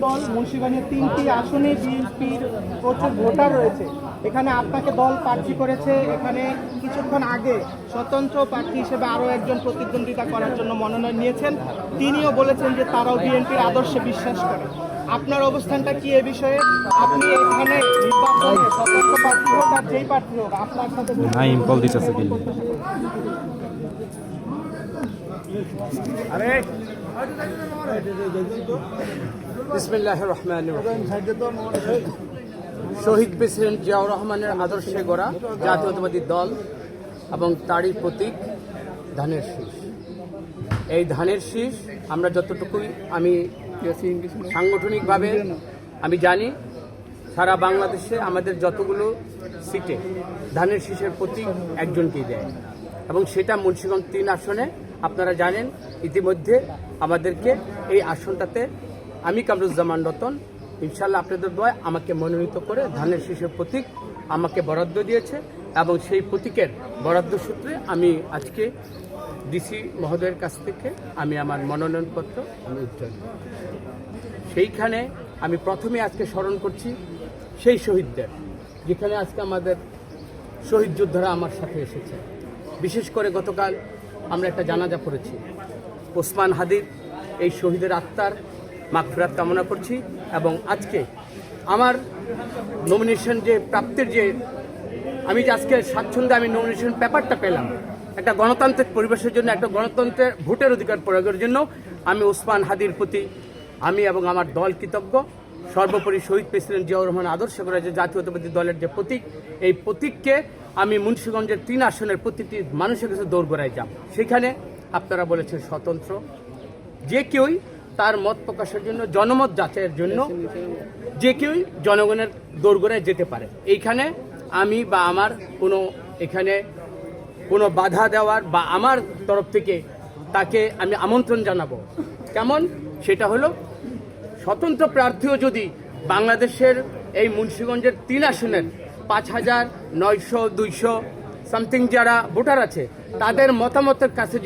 দল মুন্সিগঞ্জের 3টি আসনে বিএনপির প্রচুর ভোটার রয়েছে। এখানে আপনাকে দল প্রার্থী করেছে। এখানে কিছুক্ষণ আগে স্বতন্ত্র প্রার্থী হিসেবে আরও একজন প্রতিদ্বন্দ্বিতা করার জন্য মনোনয়ন নিয়েছেন। তিনিও বলেছেন যে তারাও বিএনপির আদর্শে বিশ্বাস করে। আপনার অবস্থানটা কি এ বিষয়ে? আপনি এখানে নির্বাচনে স্বতন্ত্র প্রার্থী হোক আর যেই প্রার্থী হোক আপনার সাথে বিসমিল্লাহির রহমানির রহিম। শহীদ প্রেসিডেন্ট জিয়াউর রহমানের আদর্শে গড়া জাতীয়তাবাদী দল এবং তারই প্রতীক ধানের শীষ। এই ধানের শীষ আমরা যতটুকুই আমি সাংগঠনিকভাবে আমি জানি, সারা বাংলাদেশে আমাদের যতগুলো সিটে ধানের শীষের প্রতীক একজনকেই দেয়, এবং সেটা মুন্সিগঞ্জ 3 আসনে আপনারা জানেন। ইতিমধ্যে আমাদেরকে এই আসনটাতে আমি কামরুজ্জামান রতন ইনশাল্লাহ আপনাদের দোয়ায় আমাকে মনোনীত করে ধানের শীষের প্রতীক আমাকে বরাদ্দ দিয়েছে, এবং সেই প্রতীকের বরাদ্দ সূত্রে আমি আজকে ডিসি মহোদয়ের কাছ থেকে আমি আমার মনোনয়নপত্র আমি উত্তোলন করি। সেইখানে আমি প্রথমে আজকে স্মরণ করছি সেই শহীদদের, যেখানে আজকে আমাদের শহীদ যোদ্ধারা আমার সাথে এসেছে। বিশেষ করে গতকাল আমরা একটা জানাজা পড়েছি ওসমান হাদির, এই শহীদের আত্মার মাগফিরাত কামনা করছি। এবং আজকে আমার নমিনেশন যে প্রাপ্তির যে আমি যে আজকে স্বাচ্ছন্দ্যে আমি নমিনেশন পেপারটা পেলাম, একটা গণতান্ত্রিক পরিবেশের জন্য, একটা গণতন্ত্রের ভোটের অধিকার প্রয়োগের জন্য আমি ওসমান হাদির প্রতি আমি এবং আমার দল কৃতজ্ঞ। সর্বোপরি শহীদ প্রেসিডেন্ট জিয়াউর রহমান আদর্শ করে যে জাতীয়তাবাদী দলের যে প্রতীক, এই প্রতীককে আমি মুন্সিগঞ্জের 3 আসনের প্রতিটি মানুষের কাছে দৌড়গোড়ায় যাব। সেখানে আপনারা বলেছেন স্বতন্ত্র, যে কেউই তার মত প্রকাশের জন্য, জনমত যাচাইয়ের জন্য যে কেউই জনগণের দৌড়গোড়ায় যেতে পারে। এইখানে আমি বা আমার এখানে কোনো বাধা দেওয়ার বা আমার তরফ থেকে তাকে আমি আমন্ত্রণ জানাবো। কেমন? সেটা হলো স্বতন্ত্র প্রার্থীও যদি বাংলাদেশের এই মুন্সিগঞ্জের 3 আসনের 5,900-200 সামথিং যারা ভোটার আছে, তাদের মতামতের কাছে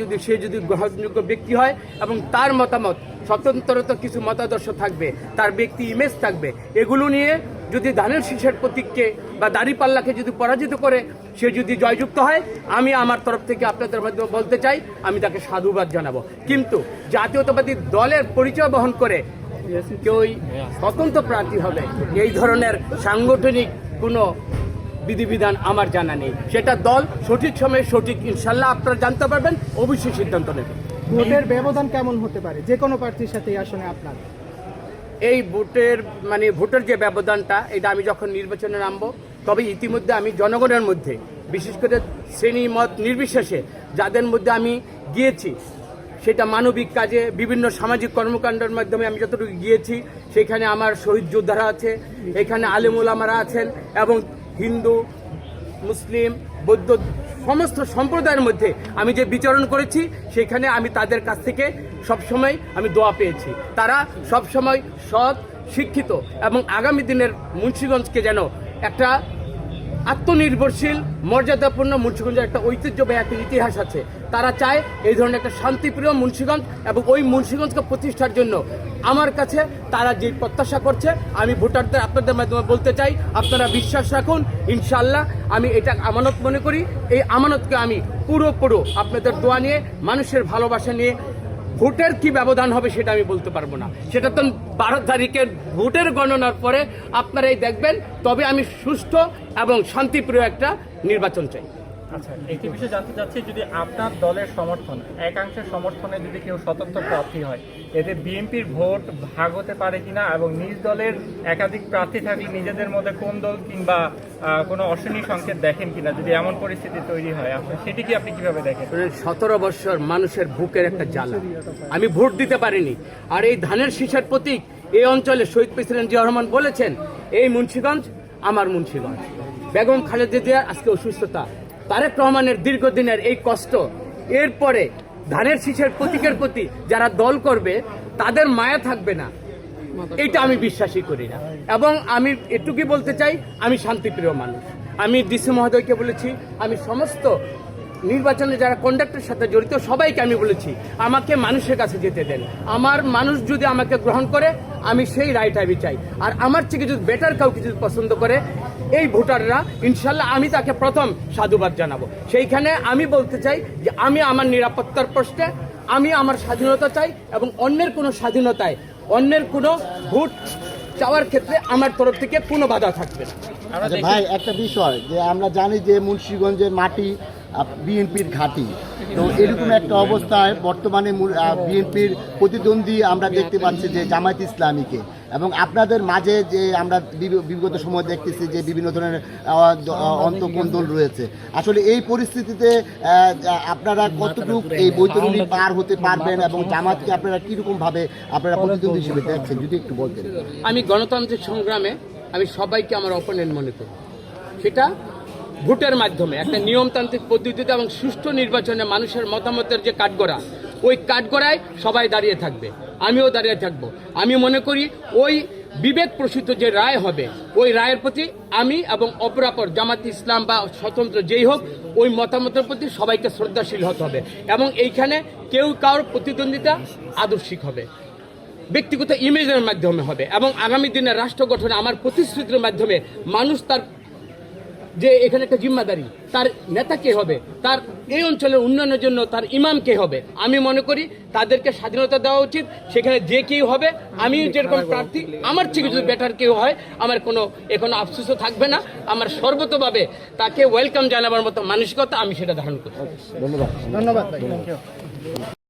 যদি গ্রহণযোগ্য ব্যক্তি হয় এবং তার মতামত স্বতন্ত্রতা কিছু মতাদর্শ থাকবে, তার ব্যক্তি ইমেজ থাকবে, এগুলো নিয়ে যদি ধানের শীষের প্রতীককে বা দাঁড়িপাল্লাকে যদি পরাজিত করে সে যদি জয়যুক্ত হয়, আমি আমার তরফ থেকে আপনাদের মাধ্যমে বলতে চাই আমি তাকে সাধুবাদ জানাবো। কিন্তু জাতীয়তাবাদী দলের পরিচয় বহন করে কেউই স্বতন্ত্র প্রার্থী হবে, এই ধরনের সাংগঠনিক কোনো বিধিবিধান আমার জানা নেই। সেটা দল সঠিক সময়ে সঠিক ইনশাল্লাহ আপনারা জানতে পারবেন, অবশ্যই সিদ্ধান্ত নেবে। ভোটের ব্যবধান কেমন হতে পারে যে কোনো প্রার্থীর সাথে এই আসনে আপনার? এই ভোটের যে ব্যবধানটা, এটা আমি যখন নির্বাচনে নামবো, তবে ইতিমধ্যে আমি জনগণের মধ্যে বিশেষ করে শ্রেণী মত নির্বিশেষে যাদের মধ্যে আমি গিয়েছি, সেটা মানবিক কাজে বিভিন্ন সামাজিক কর্মকাণ্ডের মাধ্যমে আমি যতটুকু গিয়েছি, সেখানে আমার শহীদ যোদ্ধারা আছে, এখানে আলেম ওলামারা আছেন, এবং হিন্দু, মুসলিম, বৌদ্ধ সমস্ত সম্প্রদায়ের মধ্যে আমি যে বিচরণ করেছি, সেখানে আমি তাদের কাছ থেকে সবসময় আমি দোয়া পেয়েছি। তারা সবসময় সৎ, শিক্ষিত এবং আগামী দিনের মুন্সিগঞ্জকে যেন একটা আত্মনির্ভরশীল, মর্যাদাপূর্ণ, মুন্সিগঞ্জের একটা ঐতিহ্যবাহী একটা ইতিহাস আছে। তারা চায় এই ধরনের একটা শান্তিপ্রিয় মুন্সিগঞ্জ, এবং ওই মুন্সিগঞ্জকে প্রতিষ্ঠার জন্য আমার কাছে তারা যে প্রত্যাশা করছে, আমি ভোটারদের আপনাদের মাধ্যমে বলতে চাই আপনারা বিশ্বাস রাখুন। ইনশাল্লাহ আমি এটা আমানত মনে করি। এই আমানতকে আমি পুরো আপনাদের দোয়া নিয়ে, মানুষের ভালোবাসা নিয়ে, ভোটের কি ব্যবধান হবে সেটা আমি বলতে পারবো না, সেটা তো 12 তারিখের ভোটের গণনার পরে আপনারাই দেখবেন। তবে আমি সুষ্ঠু এবং শান্তিপ্রিয় একটা নির্বাচন চাই। আচ্ছা, একটি বিষয় জানতে চাচ্ছি, যদি আপনার দলের সমর্থন, একাংশের সমর্থনে যদি কেউ স্বতন্ত্র প্রার্থী হয়, এতে বিএনপির ভোট ভাগ হতে পারে কিনা, এবং নিজ দলের একাধিক প্রার্থী থাকলে নিজেদের মধ্যে কোন দল কিংবা কোনো অশনি সংকেত দেখেন কিনা, যদি এমন পরিস্থিতি তৈরি হয়, সেটি কি আপনি কিভাবে দেখেন? 17 বছর মানুষের বুকের একটা জ্বালা, আমি ভোট দিতে পারিনি। আর এই ধানের শীষের প্রতীক এই অঞ্চলে শহীদ প্রেসিডেন্ট জিয়াউর রহমান বলেছেন, এই মুন্সিগঞ্জ আমার মুন্সিগঞ্জ। বেগম খালেদা জিয়ার আজকে অসুস্থতা, তারেক রহমানের দীর্ঘদিনের এই কষ্ট, এরপরে ধানের শীষের প্রতীকের প্রতি যারা দল করবে তাদের মায়া থাকবে না, এটা আমি বিশ্বাসই করি না। এবং আমি এটুকুই বলতে চাই, আমি শান্তিপ্রিয় মানুষ। আমি ডিসি মহোদয়কে বলেছি, আমি সমস্ত নির্বাচনে যারা কন্ডাক্টের সাথে জড়িত সবাইকে আমি বলেছি আমাকে মানুষের কাছে যেতে দেন, আমার মানুষ যদি আমাকে গ্রহণ করে আমি সেই রায়টা আমি চাই। আর আমার থেকে যদি বেটার কাউকে যদি পছন্দ করে এই ভোটাররা, ইনশাল্লাহ আমি তাকে প্রথম সাধুবাদ জানাবো। সেইখানে আমি বলতে চাই যে আমি আমার নিরাপত্তার প্রশ্নে আমি আমার স্বাধীনতা চাই, এবং অন্যের কোনো স্বাধীনতায় অন্যের কোনো ভোট চাওয়ার ক্ষেত্রে আমার তরফ থেকে কোনো বাধা থাকবে না। আচ্ছা ভাই, একটা বিষয় যে আমরা জানি যে মুন্সিগঞ্জের মাটি বিএনপির ঘাঁটি, তো এরকম একটা অবস্থায় বর্তমানে বিএনপির প্রতিদ্বন্দ্বী আমরা দেখতে পাচ্ছি যে জামায়াত ইসলামীকে, এবং আপনাদের মাঝে যে আমরা বিগত সময় দেখতেছি যে বিভিন্ন ধরনের অন্তঃকন্দল রয়েছে। আসলে এই পরিস্থিতিতে আপনারা কতটুকু এই বৈতরণী পার হতে পারবেন, এবং জামাতকে আপনারা কীরকমভাবে আপনারা প্রতিদ্বন্দ্বী হিসেবে দেখছেন যদি একটু বলতেন। আমি গণতান্ত্রিক সংগ্রামে আমি সবাইকে আমার অপোনেন্ট মনে করি, সেটা ভোটের মাধ্যমে একটা নিয়মতান্ত্রিক পদ্ধতিতে এবং সুষ্ঠু নির্বাচনে মানুষের মতামতের যে কাঠগড়া, ওই কাঠগড়ায় সবাই দাঁড়িয়ে থাকবে, আমিও দাঁড়িয়ে থাকবো। আমি মনে করি ওই বিবেক প্রসূত যে রায় হবে ওই রায়ের প্রতি আমি এবং অপরাপর জামাত ইসলাম বা স্বতন্ত্র যেই হোক ওই মতামতের প্রতি সবাইকে শ্রদ্ধাশীল হতে হবে, এবং এইখানে কেউ কারোর প্রতিদ্বন্দ্বিতা আদর্শিক হবে, ব্যক্তিগত ইমেজের মাধ্যমে হবে, এবং আগামী দিনে রাষ্ট্র গঠনে আমার প্রতিশ্রুতির মাধ্যমে মানুষ তার যে এখানে একটা জিম্মাদারি, তার নেতা কে হবে, তার এই অঞ্চলের উন্নয়নের জন্য তার ইমাম কে হবে, আমি মনে করি তাদেরকে স্বাধীনতা দেওয়া উচিত। সেখানে যে কেউ হবে, আমি যেরকম প্রার্থী আমার থেকে যদি বেটার কেউ হয় আমার কোনো এখনো আফসোসও থাকবে না, আমার সর্বতভাবে তাকে ওয়েলকাম জানাবার মতো মানসিকতা আমি সেটা ধারণ করি। ধন্যবাদ। ধন্যবাদ ভাই।